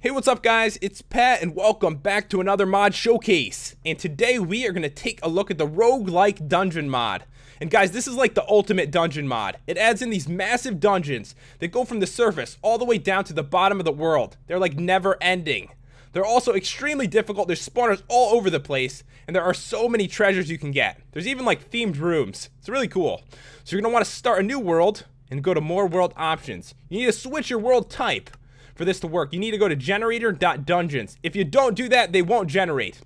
Hey, what's up guys? It's Pat and welcome back to another mod showcase. And today we are going to take a look at the Roguelike Dungeon Mod. And guys, this is like the ultimate dungeon mod. It adds in these massive dungeons that go from the surface all the way down to the bottom of the world. They're like never ending. They're also extremely difficult. There's spawners all over the place, and there are so many treasures you can get. There's even like themed rooms. It's really cool. So you're going to want to start a new world and go to more world options. You need to switch your world type. For this to work, you need to go to generator.dungeons. If you don't do that, they won't generate.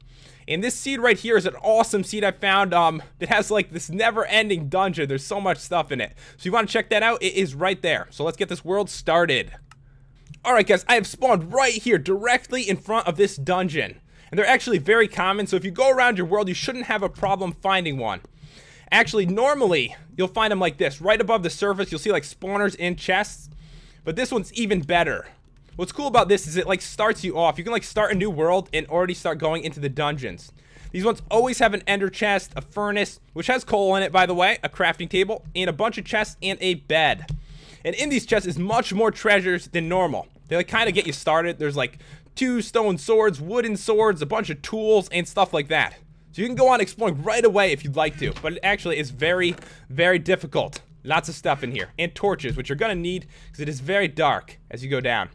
And this seed right here is an awesome seed I found that has like this never-ending dungeon. There's so much stuff in it. So you want to check that out? It is right there. So let's get this world started. Alright guys, I have spawned right here directly in front of this dungeon. And they're actually very common, so if you go around your world, you shouldn't have a problem finding one. Actually, normally, you'll find them like this. Right above the surface, you'll see like spawners in chests. But this one's even better. What's cool about this is it like starts you off. You can like start a new world and already start going into the dungeons. These ones always have an ender chest, a furnace, which has coal in it by the way, a crafting table, and a bunch of chests and a bed. And in these chests is much more treasures than normal. They like kind of get you started. There's like 2 stone swords, wooden swords, a bunch of tools, and stuff like that. So you can go on exploring right away if you'd like to, but it actually is very, very difficult. Lots of stuff in here, and torches, which you're gonna need because it is very dark as you go down.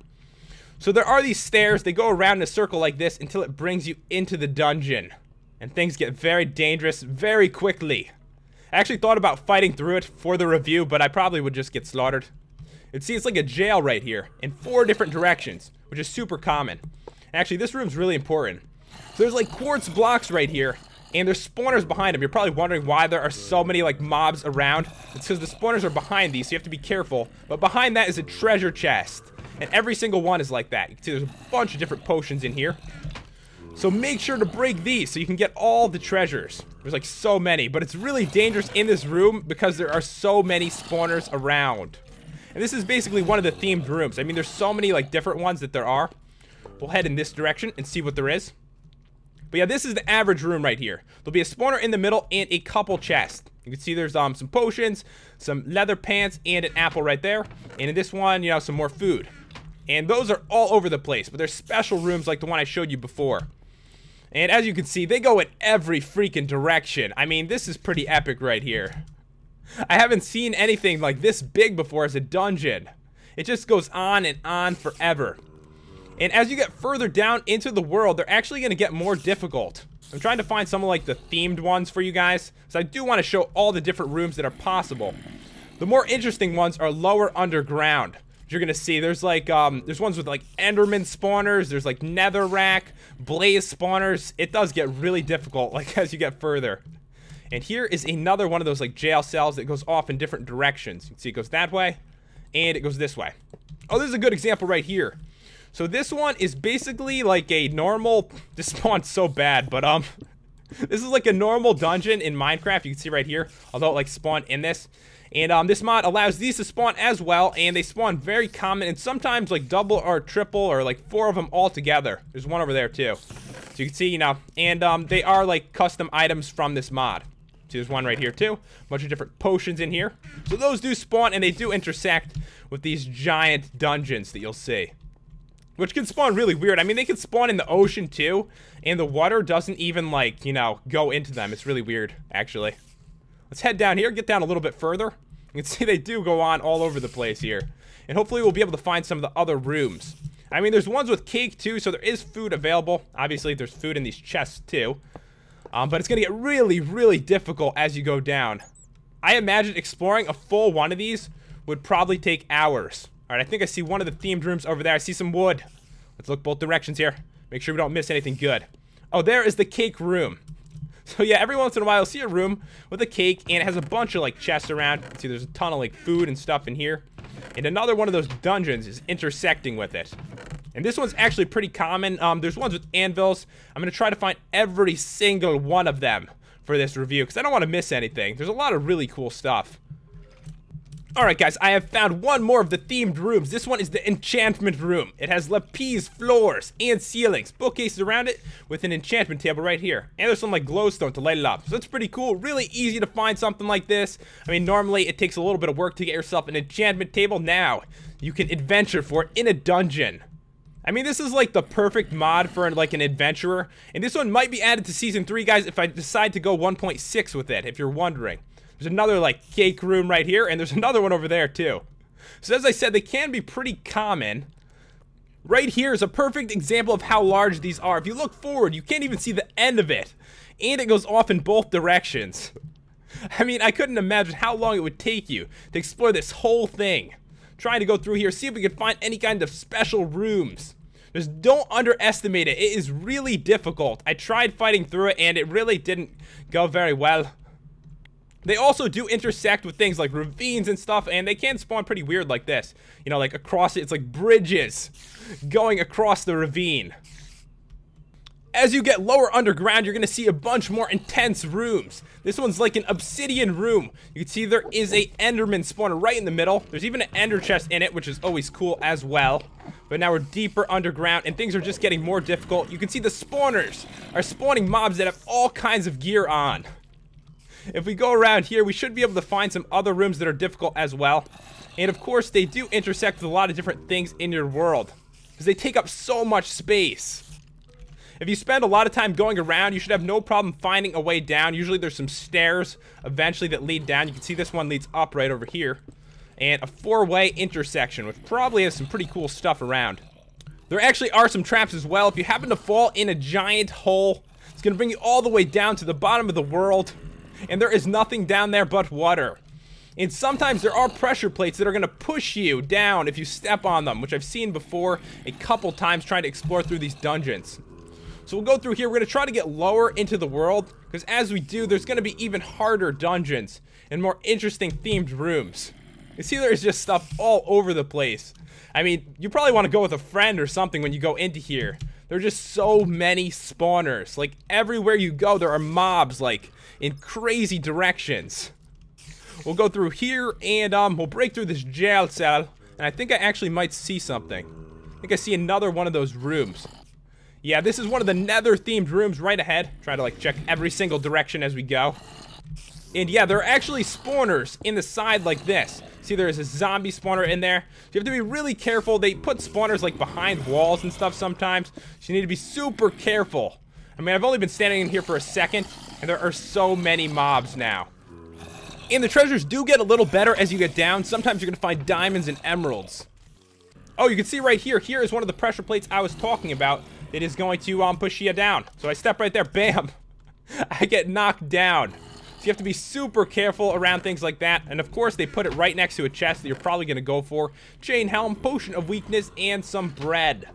So there are these stairs. They go around in a circle like this until it brings you into the dungeon. And things get very dangerous very quickly. I actually thought about fighting through it for the review, but I probably would just get slaughtered. See, it's like a jail right here in 4 different directions, which is super common. Actually, this room's really important. So there's like quartz blocks right here, and there's spawners behind them. You're probably wondering why there are so many like mobs around. It's because the spawners are behind these, so you have to be careful. But behind that is a treasure chest. And every single one is like that. You can see there's a bunch of different potions in here. So make sure to break these so you can get all the treasures. There's like so many, but it's really dangerous in this room because there are so many spawners around. And this is basically one of the themed rooms. I mean, there's so many like different ones that there are. We'll head in this direction and see what there is. But yeah, this is the average room right here. There'll be a spawner in the middle and a couple chests. You can see there's some potions, some leather pants, and an apple right there. And in this one, you know, some more food. And those are all over the place, but there's special rooms like the one I showed you before. And as you can see, they go in every freaking direction. I mean, this is pretty epic right here. I haven't seen anything like this big before as a dungeon. It just goes on and on forever. And as you get further down into the world, they're actually going to get more difficult. I'm trying to find some of like the themed ones for you guys, so I do want to show all the different rooms that are possible. The more interesting ones are lower underground. You're gonna see there's like there's ones with like enderman spawners, there's like netherrack, blaze spawners. It does get really difficult like as you get further. And here is another one of those like jail cells that goes off in different directions. You can see it goes that way and it goes this way. Oh, this is a good example right here. So this one is basically like a normal, this spawn's so bad, but this is like a normal dungeon in Minecraft. You can see right here, although it like spawned in this. And this mod allows these to spawn as well, and they spawn very common, and sometimes like double or triple or like 4 of them all together. There's one over there too. So you can see, you know, and they are like custom items from this mod. See, there's one right here too. A bunch of different potions in here. So those do spawn, and they do intersect with these giant dungeons that you'll see. Which can spawn really weird. I mean, they can spawn in the ocean too, and the water doesn't even like, you know, go into them. It's really weird, actually. Let's head down here, get down a little bit further. You can see they do go on all over the place here. And hopefully we'll be able to find some of the other rooms. I mean, there's ones with cake too, so there is food available. Obviously, there's food in these chests too. But it's going to get really, really difficult as you go down. I imagine exploring a full one of these would probably take hours. Alright, I think I see one of the themed rooms over there. I see some wood. Let's look both directions here. Make sure we don't miss anything good. Oh, there is the cake room. So yeah, every once in a while you'll see a room with a cake, and it has a bunch of like chests around. You can see there's a ton of like food and stuff in here. And another one of those dungeons is intersecting with it. And this one's actually pretty common. There's ones with anvils. I'm going to try to find every single one of them for this review, because I don't want to miss anything. There's a lot of really cool stuff. Alright guys, I have found one more of the themed rooms. This one is the Enchantment Room. It has lapis floors and ceilings, bookcases around it with an enchantment table right here. And there's some like glowstone to light it up. So that's pretty cool. Really easy to find something like this. I mean, normally it takes a little bit of work to get yourself an enchantment table. Now, you can adventure for it in a dungeon. I mean, this is like the perfect mod for like an adventurer, and this one might be added to Season 3, guys, if I decide to go 1.6 with it, if you're wondering. There's another like cake room right here, and there's another one over there too. So as I said, they can be pretty common. Right here is a perfect example of how large these are. If you look forward, you can't even see the end of it, and it goes off in both directions. I mean, I couldn't imagine how long it would take you to explore this whole thing. Trying to go through here, see if we can find any kind of special rooms. Just don't underestimate it. It is really difficult. I tried fighting through it, and it really didn't go very well. They also do intersect with things like ravines and stuff, and they can spawn pretty weird like this. You know, like across it, it's like bridges going across the ravine. As you get lower underground, you're going to see a bunch more intense rooms. This one's like an obsidian room. You can see there is a enderman spawner right in the middle. There's even an ender chest in it, which is always cool as well. But now we're deeper underground, and things are just getting more difficult. You can see the spawners are spawning mobs that have all kinds of gear on. If we go around here, we should be able to find some other rooms that are difficult as well. And of course, they do intersect with a lot of different things in your world, because they take up so much space. If you spend a lot of time going around, you should have no problem finding a way down. Usually there's some stairs eventually that lead down. You can see this one leads up right over here. And a 4-way intersection, which probably has some pretty cool stuff around. There actually are some traps as well. If you happen to fall in a giant hole, it's going to bring you all the way down to the bottom of the world. And there is nothing down there but water. And sometimes there are pressure plates that are going to push you down if you step on them, which I've seen before a couple times trying to explore through these dungeons. So we'll go through here. We're going to try to get lower into the world, because as we do, there's going to be even harder dungeons and more interesting themed rooms. You see, there's just stuff all over the place. I mean, you probably want to go with a friend or something when you go into here. There are just so many spawners. Like, everywhere you go, there are mobs, like, in crazy directions. We'll go through here, and we'll break through this jail cell, and I think I actually might see something. I think I see another one of those rooms. Yeah, this is one of the nether-themed rooms right ahead. Try to, like, check every single direction as we go. And yeah, there are actually spawners in the side like this. See, there's a zombie spawner in there. So you have to be really careful. They put spawners, like, behind walls and stuff sometimes. So you need to be super careful. I mean, I've only been standing in here for a second, and there are so many mobs now. And the treasures do get a little better as you get down. Sometimes you're going to find diamonds and emeralds. Oh, you can see right here. Here is one of the pressure plates I was talking about. It is going to push you down. So I step right there, bam. I get knocked down. So you have to be super careful around things like that. And of course, they put it right next to a chest that you're probably going to go for. Chain helm, potion of weakness, and some bread.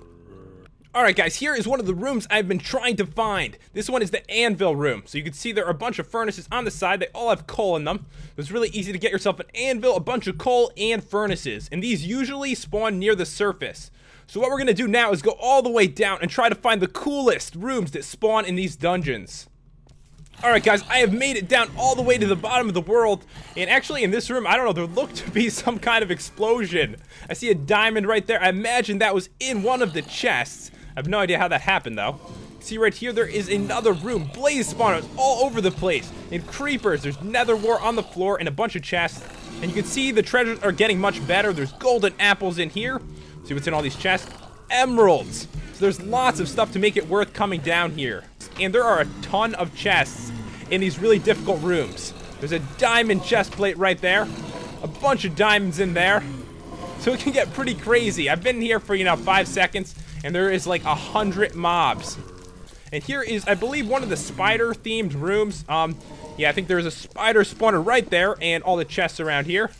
Alright guys, here is one of the rooms I've been trying to find. This one is the Anvil Room. So you can see there are a bunch of furnaces on the side. They all have coal in them. So it's really easy to get yourself an anvil, a bunch of coal, and furnaces. And these usually spawn near the surface. So what we're going to do now is go all the way down and try to find the coolest rooms that spawn in these dungeons. Alright guys, I have made it down all the way to the bottom of the world. And actually in this room, I don't know, there looked to be some kind of explosion. I see a diamond right there. I imagine that was in one of the chests. I have no idea how that happened though. See right here, there is another room. Blaze spawners all over the place. And creepers. There's nether wart on the floor and a bunch of chests. And you can see the treasures are getting much better. There's golden apples in here. See what's in all these chests? Emeralds. So there's lots of stuff to make it worth coming down here. And there are a ton of chests in these really difficult rooms. There's a diamond chest plate right there. A bunch of diamonds in there. So it can get pretty crazy. I've been here for, 5 seconds. And there is like 100 mobs. And here is, I believe, one of the spider-themed rooms. Yeah, I think there's a spider spawner right there. And all the chests around here.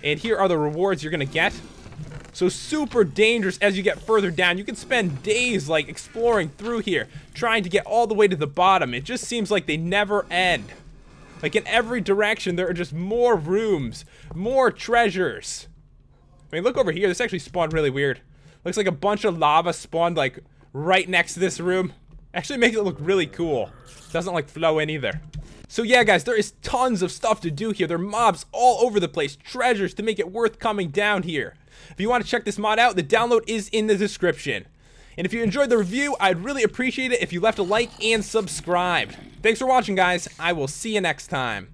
And here are the rewards you're going to get. So super dangerous as you get further down. You can spend days like exploring through here, trying to get all the way to the bottom. It just seems like they never end. Like in every direction, there are just more rooms, more treasures. I mean, look over here. This actually spawned really weird. Looks like a bunch of lava spawned like right next to this room. Actually makes it look really cool. Doesn't like flow in either. So yeah guys, there is tons of stuff to do here. There are mobs all over the place, treasures to make it worth coming down here. If you want to check this mod out, the download is in the description. And if you enjoyed the review, I'd really appreciate it if you left a like and subscribed. Thanks for watching guys, I will see you next time.